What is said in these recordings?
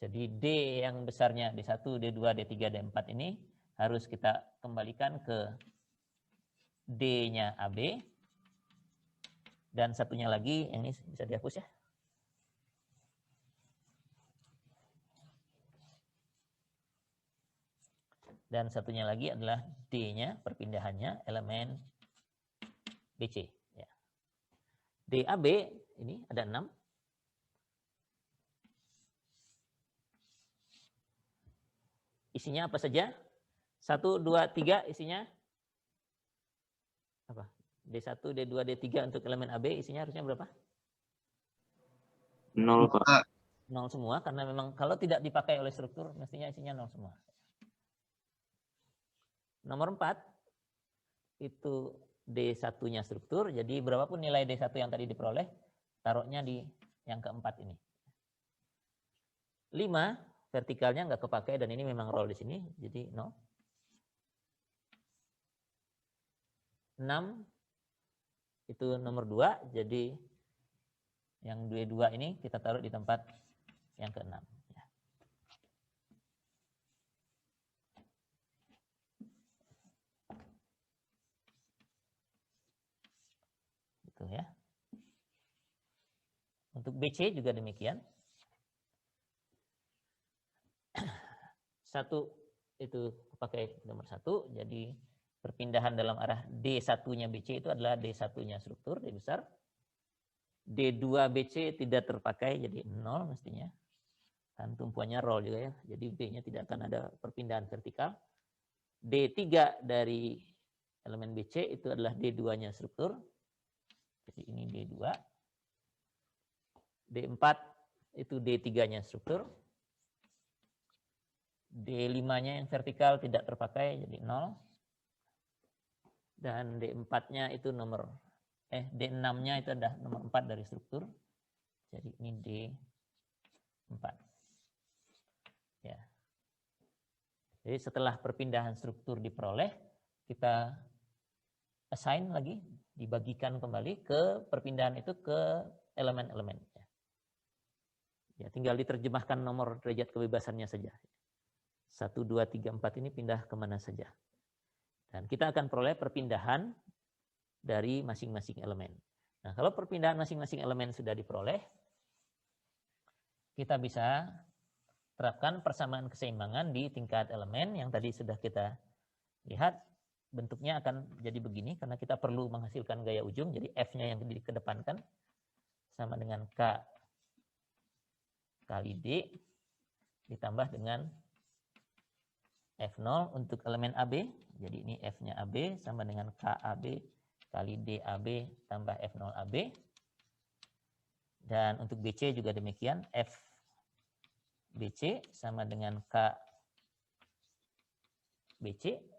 Jadi D yang besarnya D1, D2, D3, D4 ini harus kita kembalikan ke D-nya AB. Dan satunya lagi, yang ini bisa dihapus ya. Dan satunya lagi adalah D-nya, perpindahannya, elemen BC. Ya. DAB, ini ada 6. Isinya apa saja? 1, 2, 3 isinya apa? D1, D2, D3 untuk elemen AB isinya harusnya berapa? 0, Pak. 0 semua, karena memang kalau tidak dipakai oleh struktur, mestinya isinya 0 semua. Nomor 4, itu D1-nya struktur, jadi berapapun nilai D1 yang tadi diperoleh, taruhnya di yang keempat ini. 5, vertikalnya nggak kepakai dan ini memang roll di sini, jadi 0. 6 itu nomor 2, jadi yang D2 ini kita taruh di tempat yang ke-6. Ya. Gitu ya. Untuk BC juga demikian. 1 itu pakai nomor 1, jadi perpindahan dalam arah D1-nya BC itu adalah D1-nya struktur, D besar. D2 BC tidak terpakai, jadi 0 mestinya. Kan tumpuannya roll juga ya, jadi B-nya tidak akan ada perpindahan vertikal. D3 dari elemen BC itu adalah D2-nya struktur, jadi ini D2. D4 itu D3-nya struktur. D5-nya yang vertikal tidak terpakai, jadi 0. Dan D4-nya itu D6-nya itu adalah nomor 4 dari struktur. Jadi ini D4. Ya. Jadi setelah perpindahan struktur diperoleh, kita assign lagi, dibagikan kembali ke perpindahan itu ke elemen-elemen. Ya, tinggal diterjemahkan nomor derajat kebebasannya saja. 1, 2, 3, 4 ini pindah kemana saja. Dan kita akan peroleh perpindahan dari masing-masing elemen. Nah, kalau perpindahan masing-masing elemen sudah diperoleh, kita bisa terapkan persamaan keseimbangan di tingkat elemen yang tadi sudah kita lihat. Bentuknya akan jadi begini karena kita perlu menghasilkan gaya ujung. Jadi F-nya yang dikedepankan sama dengan K kali D ditambah dengan F0 untuk elemen AB. Jadi ini F-nya AB sama dengan KAB kali DAB tambah F0 AB. Dan untuk BC juga demikian. F BC sama dengan K BC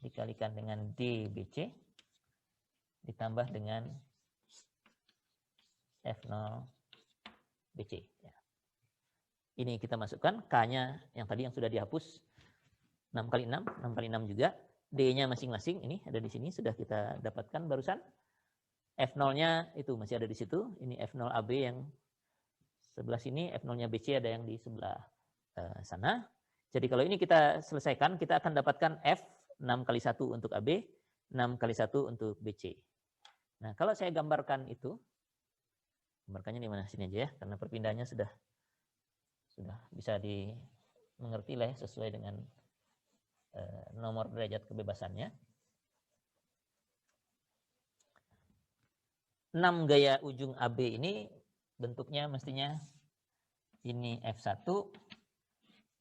dikalikan dengan D BC ditambah dengan F0 BC. Ya. Ini kita masukkan K-nya yang tadi yang sudah dihapus 6 kali 6, 6 kali 6 juga. D-nya masing-masing ini ada di sini sudah kita dapatkan barusan. F0-nya itu masih ada di situ. Ini F0 AB yang sebelah sini, F0-nya BC ada yang di sebelah sana. Jadi kalau ini kita selesaikan, kita akan dapatkan F 6 kali 1 untuk AB, 6 kali 1 untuk BC. Nah, kalau saya gambarkan itu, gambarkannya di mana? Sini aja ya, karena perpindahannya sudah bisa dimengerti lah ya, sesuai dengan nomor derajat kebebasannya. 6 gaya ujung AB ini bentuknya mestinya ini F1,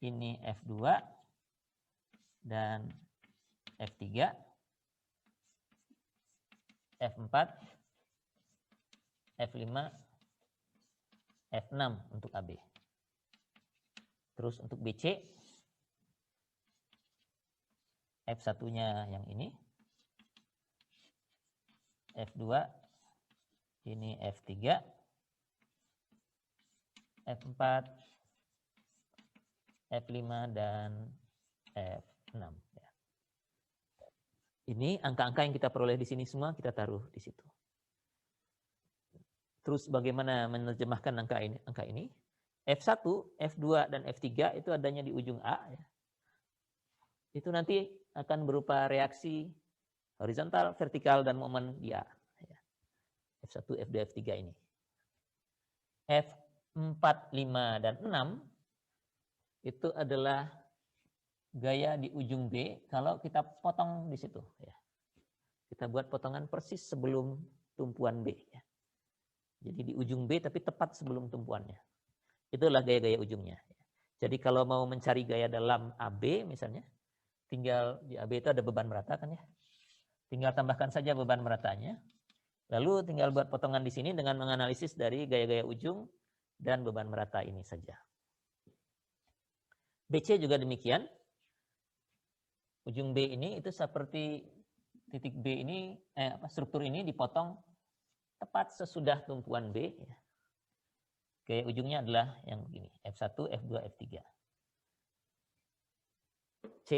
ini F2, dan F3, F4, F5, F6 untuk AB. Terus untuk BC, F1-nya yang ini, F2, ini F3, F4, F5, dan F6. Ya. Ini angka-angka yang kita peroleh di sini semua kita taruh di situ. Terus bagaimana menerjemahkan angka ini? F1, F2, dan F3 itu adanya di ujung A. Ya. Itu nanti akan berupa reaksi horizontal, vertikal, dan momen di A. Ya. F1, F2, F3 ini. F4, 5, dan 6 itu adalah gaya di ujung B kalau kita potong di situ. Ya. Kita buat potongan persis sebelum tumpuan B. Ya. Jadi di ujung B tapi tepat sebelum tumpuannya. Itulah gaya-gaya ujungnya. Jadi kalau mau mencari gaya dalam AB misalnya, tinggal di AB itu ada beban merata kan ya. Tinggal tambahkan saja beban meratanya. Lalu tinggal buat potongan di sini dengan menganalisis dari gaya-gaya ujung dan beban merata ini saja. BC juga demikian. Ujung B ini itu seperti titik B ini, struktur ini dipotong tepat sesudah tumpuan B. Ya. Gaya ujungnya adalah yang begini, F1, F2, F3. C,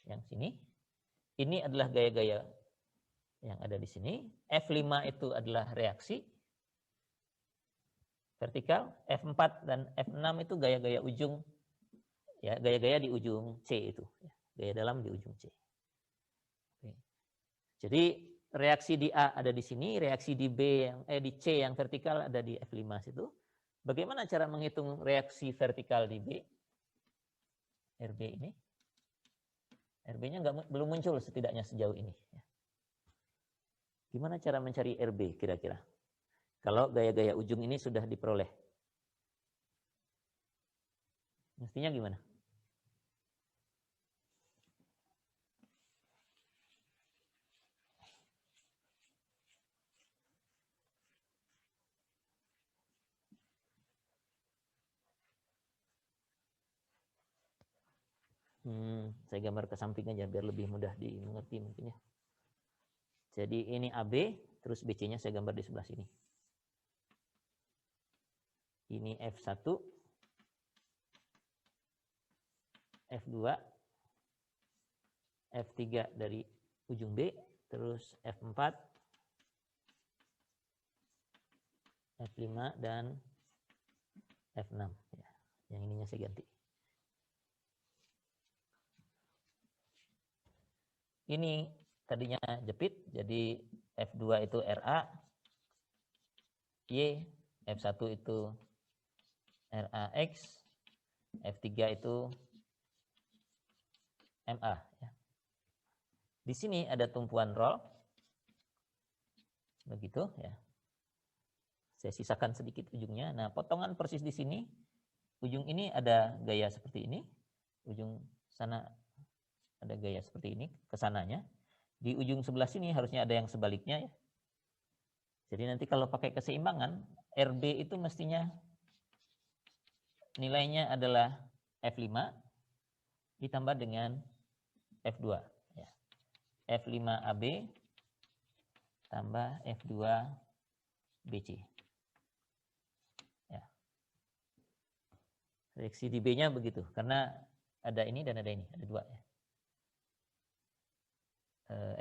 yang sini, ini adalah gaya-gaya yang ada di sini. F5 itu adalah reaksi vertikal, F4 dan F6 itu gaya-gaya ujung, ya gaya-gaya di ujung C itu, ya, gaya dalam di ujung C. Oke. Jadi reaksi di A ada di sini, reaksi di di C yang vertikal ada di F5 situ. Bagaimana cara menghitung reaksi vertikal di B? RB ini. RB-nya belum muncul setidaknya sejauh ini. Gimana cara mencari RB kira-kira? Kalau gaya-gaya ujung ini sudah diperoleh. Mestinya gimana? Saya gambar ke samping aja biar lebih mudah dimengerti mungkin ya. Jadi ini AB, terus BC-nya saya gambar di sebelah sini. Ini F1, F2, F3 dari ujung B, terus F4, F5, dan F6. Ya, yang ininya saya ganti. Ini tadinya jepit, jadi F2 itu RA, Y, F1 itu RAX, F3 itu MA. Ya. Di sini ada tumpuan roll, begitu ya. Saya sisakan sedikit ujungnya. Nah, potongan persis di sini, ujung ini ada gaya seperti ini, ujung sana ada gaya seperti ini, kesananya. Di ujung sebelah sini harusnya ada yang sebaliknya ya. Jadi nanti kalau pakai keseimbangan, RB itu mestinya nilainya adalah F5 ditambah dengan F2. Ya. F5AB tambah F2 BC. Ya. Reaksi di B-nya begitu, karena ada ini dan ada ini, ada dua ya.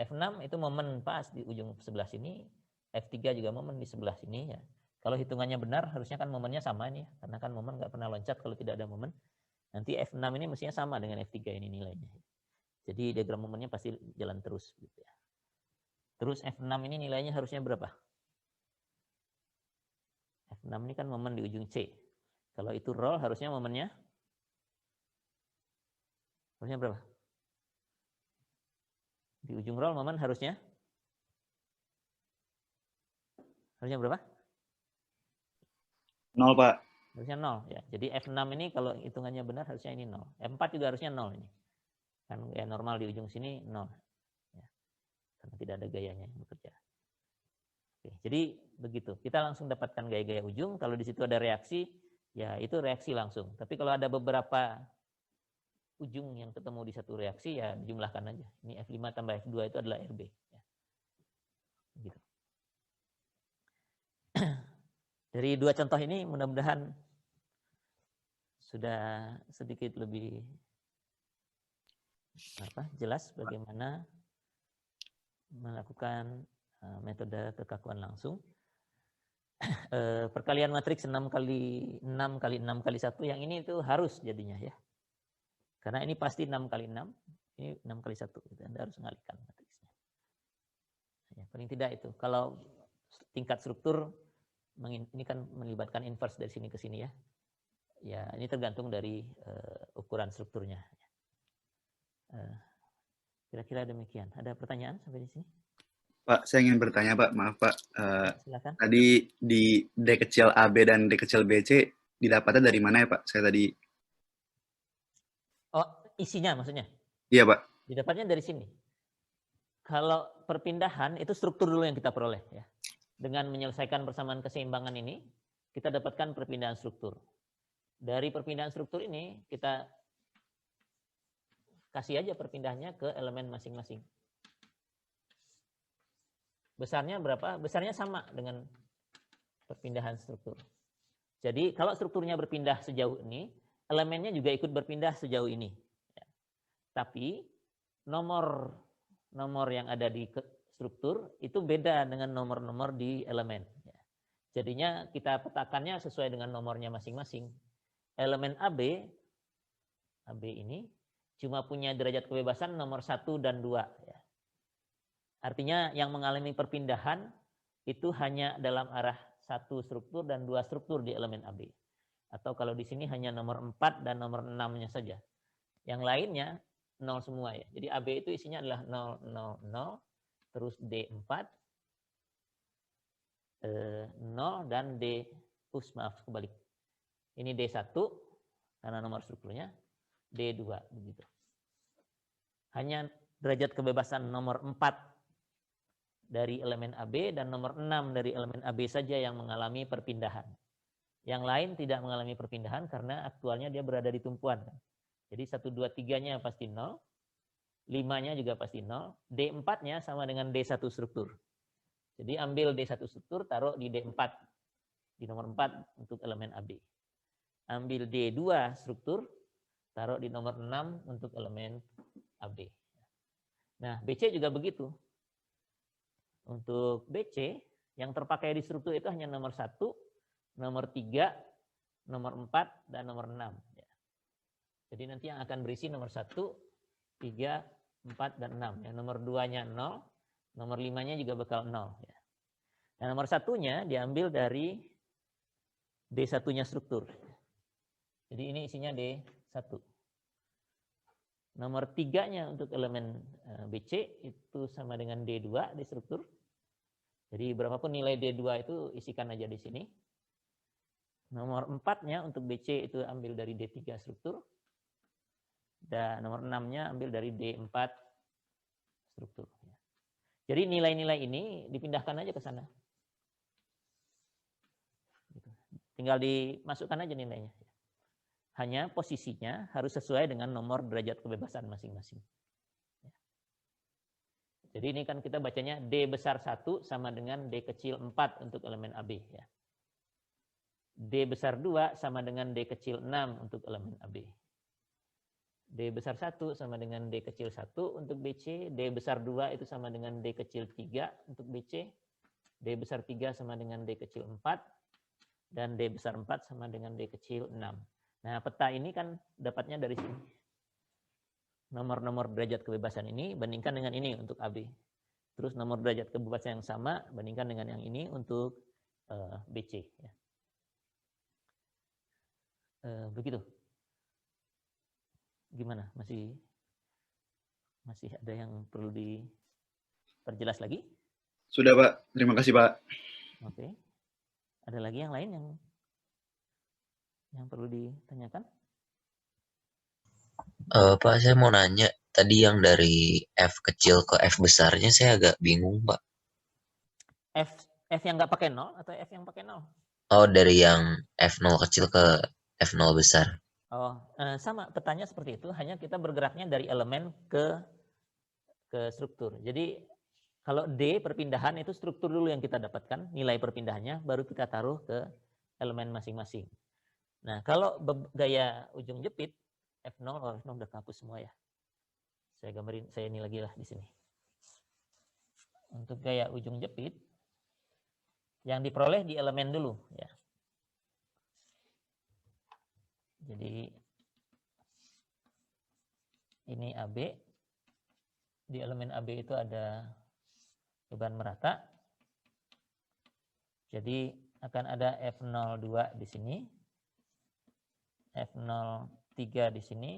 F6 itu momen pas di ujung sebelah sini, F3 juga momen di sebelah sini ya. Kalau hitungannya benar harusnya kan momennya sama ini ya, karena kan momen nggak pernah loncat kalau tidak ada momen. Nanti F6 ini mestinya sama dengan F3 ini nilainya. Jadi diagram momennya pasti jalan terus gitu ya. Terus F6 ini nilainya harusnya berapa? F6 ini kan momen di ujung C. Kalau itu roll harusnya momennya berapa? Di ujung roll momen harusnya berapa? 0, Pak. Harusnya 0 ya. Jadi F6 ini kalau hitungannya benar harusnya ini 0. F4 juga harusnya 0 ini. Kan gaya normal di ujung sini 0. Ya. Karena tidak ada gayanya yang bekerja. Oke, jadi begitu. Kita langsung dapatkan gaya-gaya ujung. Kalau di situ ada reaksi, ya itu reaksi langsung. Tapi kalau ada beberapa ujung yang ketemu di satu reaksi, ya dijumlahkan aja. Ini F5 tambah F2 itu adalah RB. Ya. Gitu. Dari dua contoh ini mudah-mudahan sudah sedikit lebih jelas bagaimana melakukan metode kekakuan langsung. perkalian matriks 6 kali 6 kali 6 kali 1, yang ini itu harus jadinya ya. Karena ini pasti 6 kali 6, ini 6 kali 1. Gitu. Anda harus mengalihkan matriksnya. Ya, paling tidak itu. Kalau tingkat struktur, ini kan melibatkan inverse dari sini ke sini ya. Ya, ini tergantung dari ukuran strukturnya. Kira-kira demikian. Ada pertanyaan sampai di sini? Pak, saya ingin bertanya, Pak. Maaf, Pak. Ya, silakan. Tadi di D kecil AB dan D kecil BC didapatnya dari mana ya, Pak? Saya tadi... Oh, isinya maksudnya? Iya, Pak. Didapatnya dari sini. Kalau perpindahan, itu struktur dulu yang kita peroleh. Ya. Dengan menyelesaikan persamaan keseimbangan ini, kita dapatkan perpindahan struktur. Dari perpindahan struktur ini, kita kasih aja perpindahannya ke elemen masing-masing. Besarnya berapa? Besarnya sama dengan perpindahan struktur. Jadi kalau strukturnya berpindah sejauh ini, elemennya juga ikut berpindah sejauh ini. Ya. Tapi nomor yang ada di struktur itu beda dengan nomor-nomor di elemen. Ya. Jadinya kita petakannya sesuai dengan nomornya masing-masing. Elemen AB ini cuma punya derajat kebebasan nomor 1 dan 2. Ya. Artinya yang mengalami perpindahan itu hanya dalam arah 1 struktur dan 2 struktur di elemen AB. Atau kalau di sini hanya nomor 4 dan nomor 6-nya saja. Yang lainnya 0 semua ya. Jadi AB itu isinya adalah 0, 0, 0, terus D4, 0 dan D, maaf kebalik. Ini D1 karena nomor strukturnya, D2 begitu. Hanya derajat kebebasan nomor 4 dari elemen AB dan nomor 6 dari elemen AB saja yang mengalami perpindahan. Yang lain tidak mengalami perpindahan karena aktualnya dia berada di tumpuan. Jadi 1, 2, 3-nya pasti 0, 5-nya juga pasti 0, D4-nya sama dengan D1 struktur. Jadi ambil D1 struktur, taruh di D4, di nomor 4 untuk elemen AB. Ambil D2 struktur, taruh di nomor 6 untuk elemen AB. Nah, BC juga begitu. Untuk BC, yang terpakai di struktur itu hanya nomor 1, nomor 3, nomor 4, dan nomor 6. Ya. Jadi nanti yang akan berisi nomor 1, 3, 4, dan 6. Ya. Nomor 2-nya 0, nomor 5-nya juga bakal 0. Ya. Nah, nomor 1-nya diambil dari D1-nya struktur. Jadi ini isinya D1. Nomor 3-nya untuk elemen BC itu sama dengan D2 di struktur. Jadi berapapun nilai D2 itu isikan aja di sini. Nomor 4-nya untuk BC itu ambil dari D3 struktur. Dan nomor 6-nya ambil dari D4 struktur. Jadi nilai-nilai ini dipindahkan aja ke sana. Tinggal dimasukkan aja nilainya. Hanya posisinya harus sesuai dengan nomor derajat kebebasan masing-masing. Jadi ini kan kita bacanya D besar 1 sama dengan D kecil 4 untuk elemen AB. Ya. D besar 2 sama dengan D kecil 6 untuk elemen AB. D besar 1 sama dengan D kecil 1 untuk BC. D besar 2 itu sama dengan D kecil 3 untuk BC. D besar 3 sama dengan D kecil 4. Dan D besar 4 sama dengan D kecil 6. Nah, peta ini kan dapatnya dari sini. Nomor-nomor derajat kebebasan ini bandingkan dengan ini untuk AB. Terus nomor derajat kebebasan yang sama bandingkan dengan yang ini untuk BC. Ya. Begitu. Gimana? Masih ada yang perlu diperjelas lagi? Sudah, Pak. Terima kasih, Pak. Oke. Ada lagi yang lain yang perlu ditanyakan? Pak, saya mau nanya, tadi yang dari F kecil ke F besarnya saya agak bingung, Pak. F yang nggak pakai 0 atau F yang pakai 0? Oh, dari yang F0 kecil ke F0 besar. Oh, sama petanya seperti itu, hanya kita bergeraknya dari elemen ke struktur. Jadi kalau D perpindahan itu struktur dulu yang kita dapatkan, nilai perpindahannya, baru kita taruh ke elemen masing-masing. Nah, kalau gaya ujung jepit, F0 udah kehapus semua ya. Saya gambarin, saya ini lagi lah di sini. Untuk gaya ujung jepit, Yang diperoleh di elemen dulu ya. Jadi ini AB. Di elemen AB itu ada beban merata. Jadi akan ada F02 di sini, F03 di sini,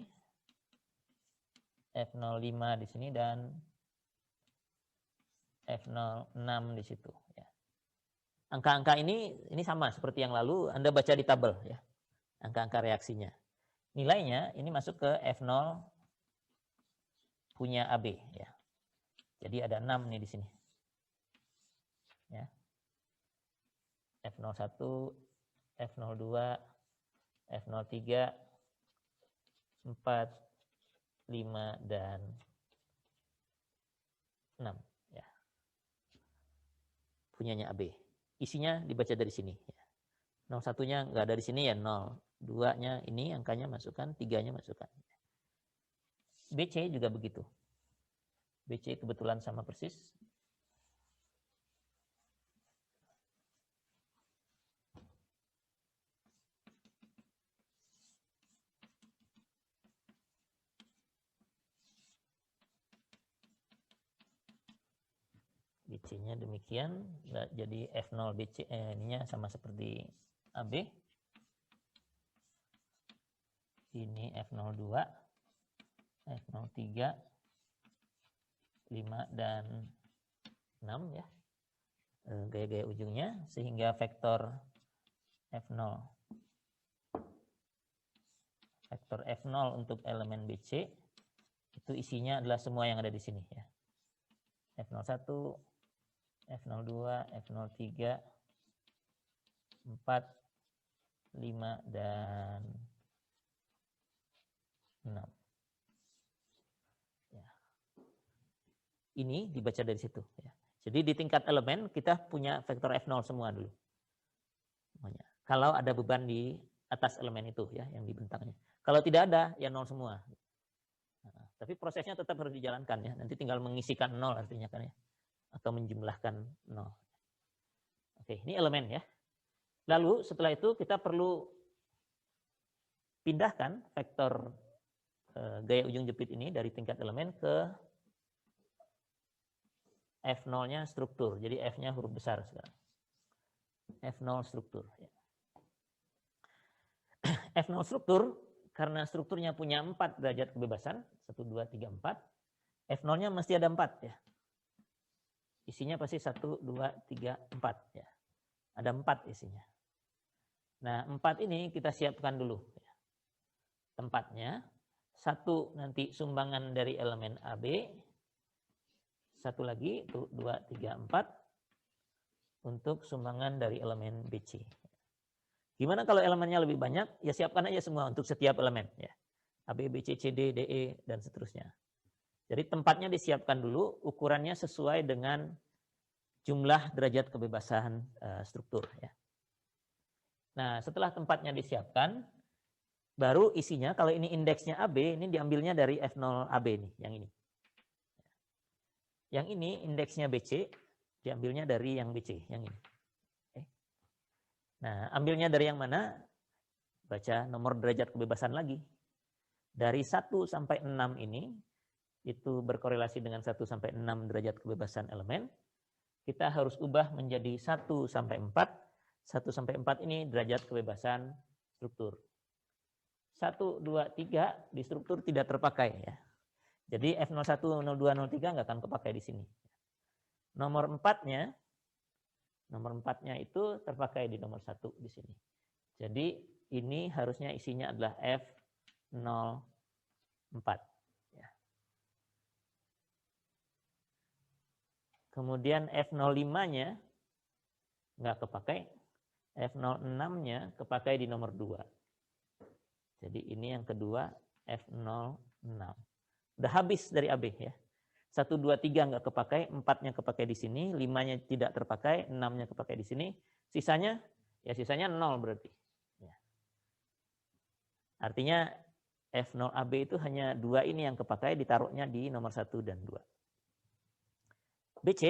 F05 di sini, dan F06 di situ. Ya. Angka-angka ini sama seperti yang lalu, Anda baca di tabel ya, angka-angka reaksinya. Nilainya ini masuk ke F0 punya AB ya. Jadi ada 6 nih di sini. Ya. F01, F02, F03, 4, 5, dan 6 ya. Punyanya AB. Isinya dibaca dari sini ya. 01-nya nggak ada di sini ya 0. 2-nya ini angkanya masukkan, 3-nya masukkan. BC juga begitu. BC kebetulan sama persis. BC-nya demikian, jadi F0 BC ininya sama seperti AB. Ini F02, F03, 5 dan 6 ya. Gaya-gaya ujungnya sehingga vektor F0 untuk elemen BC itu isinya adalah semua yang ada di sini ya. F01, F02, F03, 4, 5, dan 6. Ya. Ini dibaca dari situ. Ya. Jadi di tingkat elemen kita punya vektor F0 semua dulu. Semuanya. Kalau ada beban di atas elemen itu ya, yang di bentangnya. Kalau tidak ada, ya 0 semua. Nah, tapi prosesnya tetap harus dijalankan ya. Nanti tinggal mengisikan 0 artinya kan ya. Atau menjumlahkan 0. Oke, ini elemen ya. Lalu setelah itu kita perlu pindahkan vektor gaya ujung jepit ini dari tingkat elemen ke F0-nya struktur. Jadi F-nya huruf besar sekarang. F0 struktur. Ya. F0 struktur, karena strukturnya punya 4 derajat kebebasan, 1, 2, 3, 4, F0-nya mesti ada 4 ya. Isinya pasti 1, 2, 3, 4 ya. Ada 4 isinya. Nah, 4 ini kita siapkan dulu ya. Tempatnya. 1 nanti sumbangan dari elemen AB. 1 lagi, 2, 3, 4 untuk sumbangan dari elemen BC. Gimana kalau elemennya lebih banyak? Ya siapkan aja semua untuk setiap elemen ya. AB, BC, CD, DE dan seterusnya. Jadi tempatnya disiapkan dulu, ukurannya sesuai dengan jumlah derajat kebebasan struktur ya. Nah, setelah tempatnya disiapkan, baru isinya kalau ini indeksnya AB, ini diambilnya dari F0 AB nih, yang ini. Yang ini indeksnya BC, diambilnya dari yang BC, yang ini. Oke. Nah, ambilnya dari yang mana? Baca nomor derajat kebebasan lagi. Dari 1 sampai 6 ini, itu berkorelasi dengan 1 sampai 6 derajat kebebasan elemen. Kita harus ubah menjadi 1 sampai 4. 1 sampai 4 ini derajat kebebasan struktur. 1, 2, 3 di struktur tidak terpakai ya. Jadi F01, 02, 03 nggak akan kepakai di sini. Nomor 4-nya itu terpakai di nomor 1 di sini. Jadi ini harusnya isinya adalah F04. Ya. Kemudian F05-nya nggak kepakai. F06-nya kepakai di nomor 2. Jadi ini yang kedua F06. Udah habis dari AB ya. 1, 2, 3 nggak kepakai, 4-nya kepakai di sini, 5-nya tidak terpakai, 6-nya kepakai di sini. Sisanya 0 berarti. Ya. Artinya F0AB itu hanya 2 ini yang kepakai, ditaruhnya di nomor 1 dan 2. BC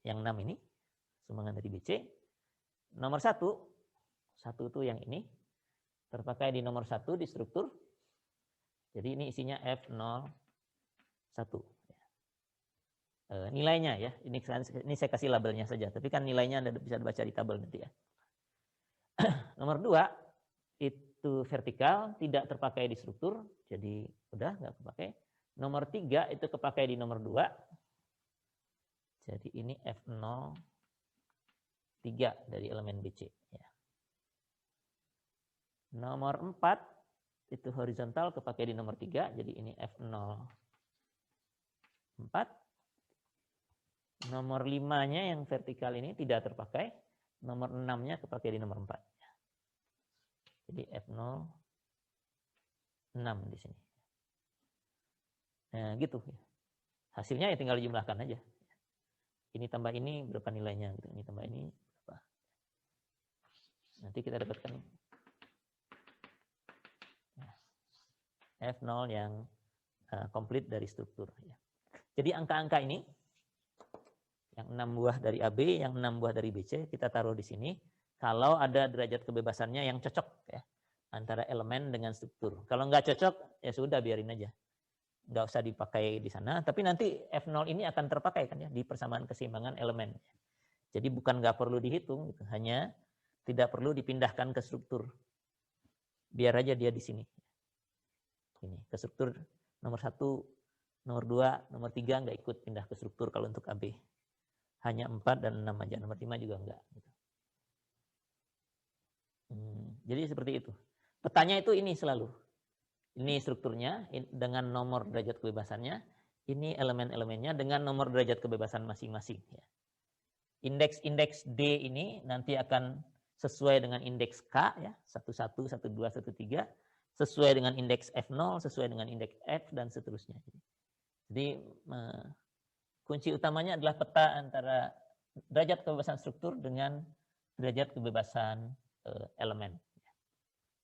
yang 6 ini, sumbangan dari BC, nomor 1 itu yang ini, terpakai di nomor 1 di struktur. Jadi ini isinya F01. Nilainya ya, ini saya kasih labelnya saja, tapi kan nilainya Anda bisa baca di tabel nanti ya. Nomor 2 itu vertikal, tidak terpakai di struktur, jadi udah nggak kepakai. Nomor 3 itu kepakai di nomor 2. Jadi ini F03 dari elemen BC. Ya. Nomor 4 itu horizontal kepakai di nomor 3, jadi ini F04. Nomor 5-nya yang vertikal ini tidak terpakai, nomor 6-nya kepakai di nomor 4. Jadi F06 di sini. Nah, gitu. Hasilnya ya tinggal dijumlahkan aja. Ini tambah ini berapa nilainya gitu. Ini tambah ini berapa. Nanti kita dapatkan F0 yang komplit dari struktur ya. Jadi angka-angka ini yang 6 buah dari AB, yang 6 buah dari BC kita taruh di sini kalau ada derajat kebebasannya yang cocok ya antara elemen dengan struktur. Kalau nggak cocok ya sudah biarin aja. Nggak usah dipakai di sana, tapi nanti F0 ini akan terpakai kan ya di persamaan keseimbangan elemen. Jadi bukan nggak perlu dihitung, gitu. Hanya tidak perlu dipindahkan ke struktur. Biar aja dia di sini. Ini ke struktur nomor 1, nomor 2, nomor 3 nggak ikut pindah ke struktur kalau untuk AB. Hanya 4 dan 6 aja, nomor 5 juga enggak. Gitu. Jadi seperti itu. Petanya itu ini selalu. Ini strukturnya dengan nomor derajat kebebasannya. Ini elemen-elemennya dengan nomor derajat kebebasan masing-masing. Ya. Indeks D ini nanti akan sesuai dengan indeks K, ya 11, 12, 13, sesuai dengan indeks F0, sesuai dengan indeks F, dan seterusnya. Jadi kunci utamanya adalah peta antara derajat kebebasan struktur dengan derajat kebebasan elemen.